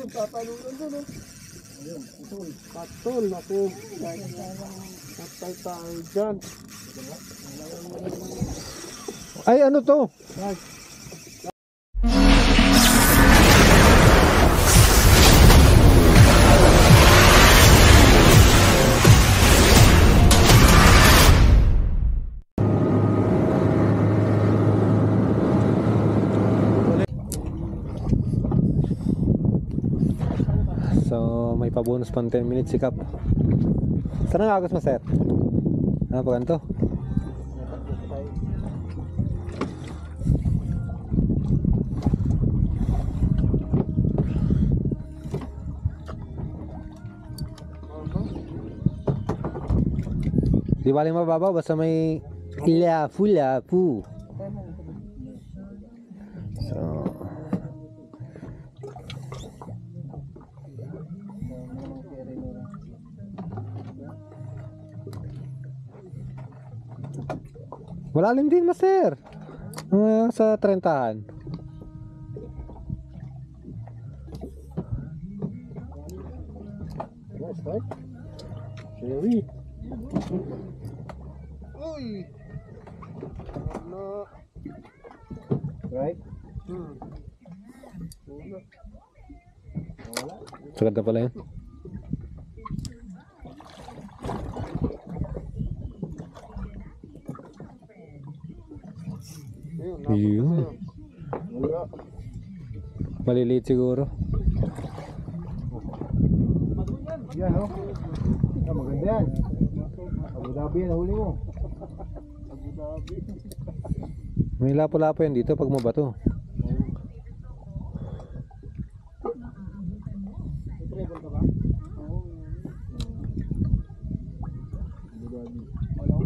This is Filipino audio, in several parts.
Tatalunan doon oh. Ayun, patol ako. Patay tayo dyan. Ay, ano to? So, may pa-bonus pang 10 minutes sikap. Saan ang agos mo, sir? Ano pa ganito? Di baling mababaw, basta may lapu. So, malalim din, master. Sa 30-an. Nice, right? Cherry. Uy! Ano? Right? Wala. Sagad na pala yun. Yun. Wala. Maliliit siguro. Yan oh. Ah, maganda yan. Abu Dhabi yan, huli mo. Abu Dhabi. May lapo-lapo yan dito pag mabato. Travel ka ba? Oo. Abu Dhabi. Wala.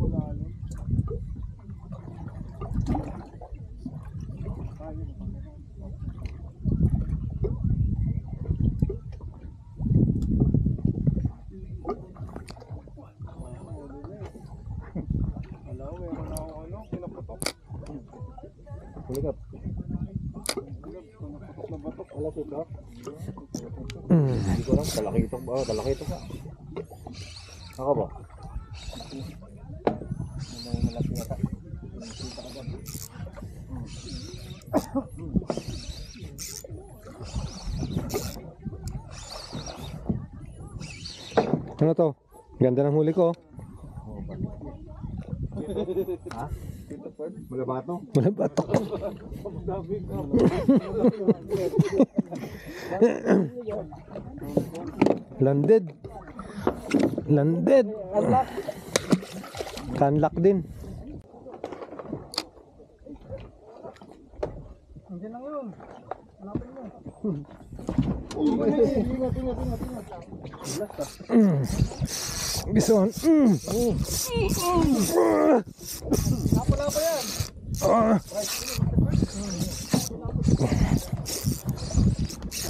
Kulikap. Wala ito. Hindi ko lang, kalaki ito ka. Ako ba? Malaki na ka. Ano to? Ganda ng huli ko. Ha? Mula bato? Wala bato. Landed. Kanlak din. Hindi lang yun. Hanapin mo. Bison. Napala pa yan.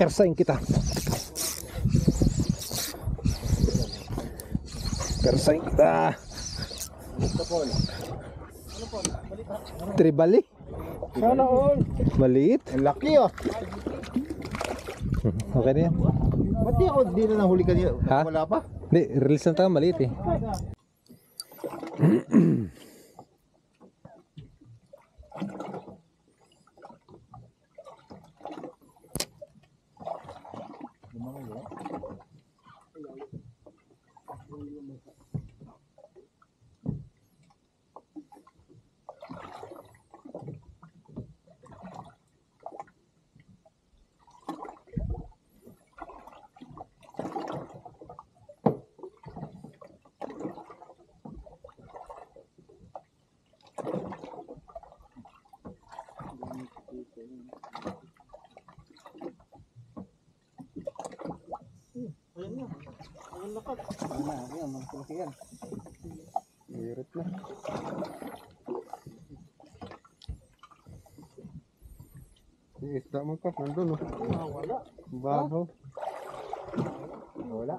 Persain kita. Tribali. Sana all. Maliit. Ang laki oh. Okay na yan. Ba't di ako di na nahuli kanina? Ha? Wala pa? Hindi, release lang tayo, maliit eh. Ayan, mga kulaki yan. Hirit na. Yung isda mo pa, nandun oh. Wala. Baho. Wala.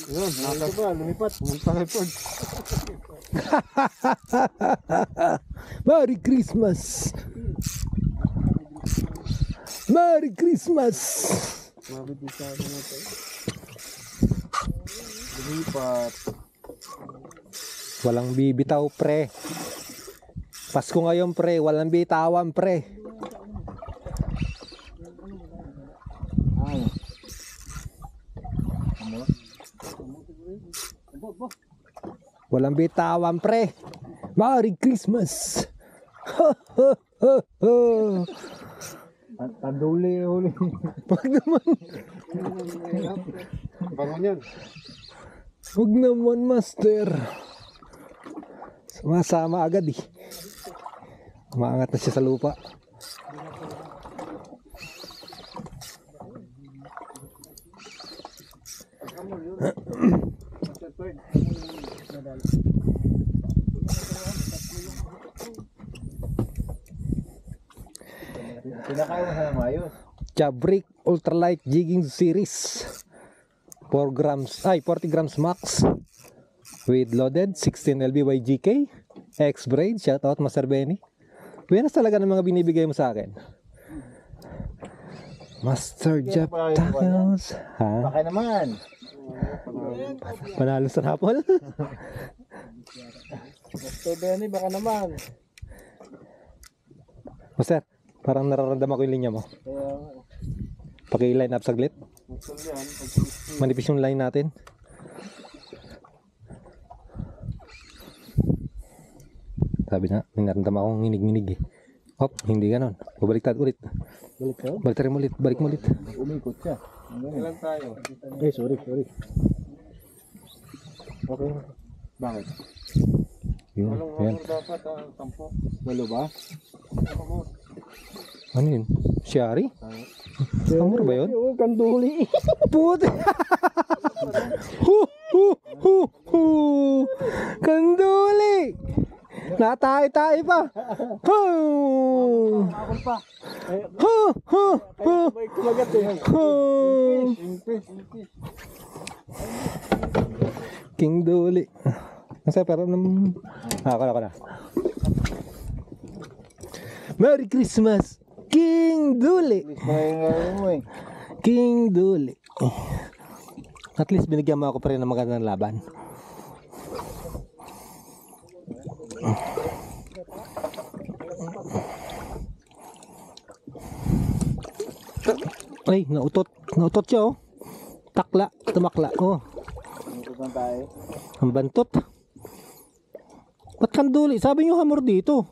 Yun, Nasa ba? Lumipat. pumunta kay Ford. Merry Christmas! Merry Christmas! Mabit sa akin ito. Lumipat. Walang bibitaw, pre. Pasko ngayon, pre. Walang bitawan, pre. Ay. Walang bitawan, pre. Merry Christmas. Ho, ho, ho, ho. Tanduli huli. Wag naman. Bangon yan. Wag naman, master. Sumasama agad eh. Umaangat na siya sa lupa. Pinakain mo sa mayos. Jabrick Ultralight Jigging Series 40 grams max with loaded 16 LBY-GK X-Braid. Shoutout Master Benny. Buenas talaga ng mga binibigay mo sa akin, Master Jeff Tacos. Ha? Baka naman. Panalo sa rapol. Master Benny, baka naman. Master, parang nararamdaman ko yung linya mo. Paki-line up saglit. Manipis yung line natin. Sabi na, may naramdaman akong nginig-nginig eh. Hop, hindi ganon. Babaliktad ulit. Baliktad mo ulit. Balik mo ulit. Umikot siya. Ilan tayo? Eh, sorry. Okay. Bakit? Yun, yan. Dapat tampo. Walo ba? Ano yun? Shari? Amor ba yun? Oo, kanduli. Puti! Kanduli! Natay-tay pa! Ako pa. May kumagat eh. King Duli. Nasa pero naman. Ako na. Merry Christmas! King Duli! King Duli. At least binigyan mo ako pa rin ng magandang laban. Ay, nautot siya oh. Tumakla. Oh. Ang bantot. Ba't kanduli? Sabi nyo hamor dito.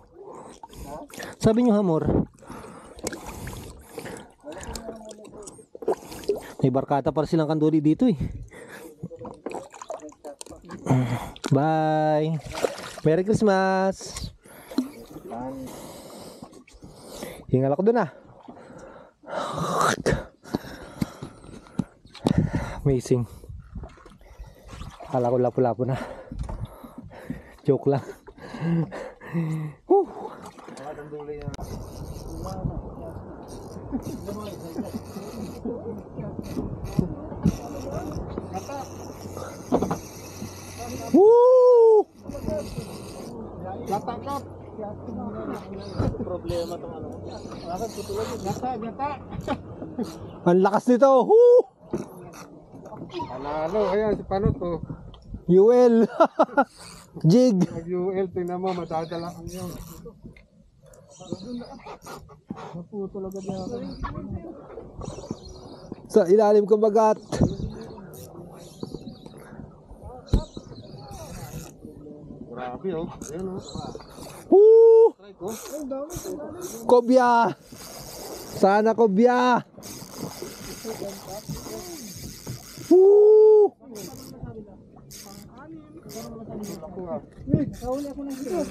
Sabi nyo hamor. May barkada para silang kanduli dito eh. Bye. Merry Christmas. Hingal ako dun ah. Amazing. Kala ko lapo-lapo na. Joke lang. Woo! Natakap. Problema tong ano. Bakit tutulog? Gata. Ang lakas nito. Woo! Panalo, ayan si Panot oh. UL. Jig. Mag-UL, tingnan mo, madadala kang yun. Naputol agad na ako. Sa ilalim ko bagat. Grabe oh, ayan oh. Woo! Try ko. Kobya. Sana kobya. Woo! Kahuli ako ng hito.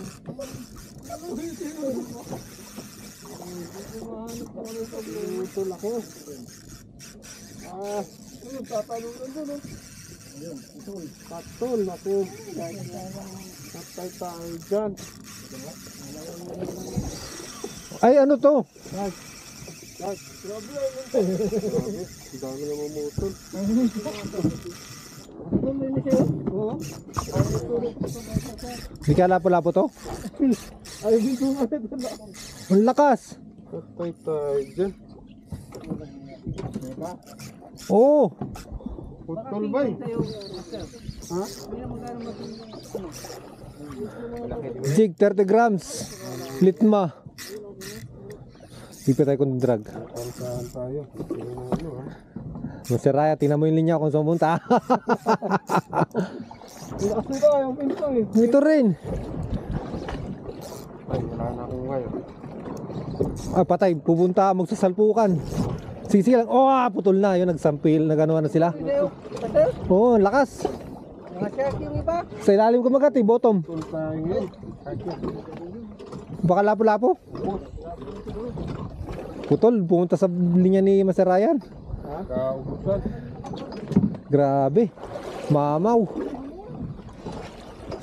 Putol ako. Tatalunan doon oh. Patol ako. Patay tayo dyan. Ay ano to? Grabe ang dami na mamutol. Di ka lapo-lapo to? Ay, dito nga ito na. Ang lakas. Patay tayo dyan. Oo. Putol ba eh? Ha? Jig 30 grams. Litma. Ipit tayo kung drag. Saan tayo? Masiraya, tingnan mo yung linya kung saan punta. Kasi ito yung pinto eh. Ito rin. Ay, wala na akong wire. Ah, patay, pupunta, magsasalpukan. Sige lang. Oh, putol na. Yun, nagsampil, naganoan na sila. Oo, lakas. Sa ilalim kumagat eh, bottom. Putol tayo ngayon. Baka lapo-lapo. Putol, pumunta sa linya ni Master Ryan. Ha? Kaubusan. Grabe. Mamaw.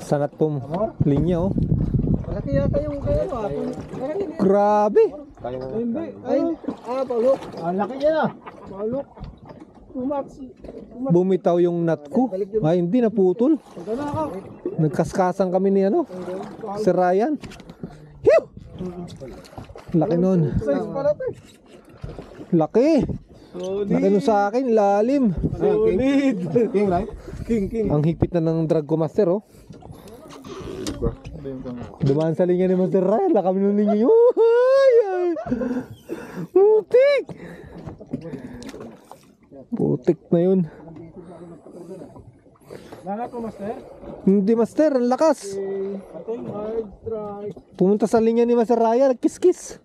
Sanat pong linya oh. Malaki yata yung kayo Grabe. Hindi. Ay, palok. Laki niya na. Palok. Bumitaw yung nut ko. Ay, hindi naputol. Nagkaskasan kami ni ano, si Ryan. Hiw! Laki nun. Size pala ito eh. Laki. Laki nun sa akin, lalim. Solid. King, right? King. Ang higpit na ng drag ko, Master, oh. Dumaan sa linya ni Master Ryan. Lakam nun ninyo yun. Ay, ay. Putik. Putik na yun. Lala ko, Master. Hindi, Master. Ang lakas. Ating hard strike. Pumunta sa linya ni Master Ryan. Nagkiskis.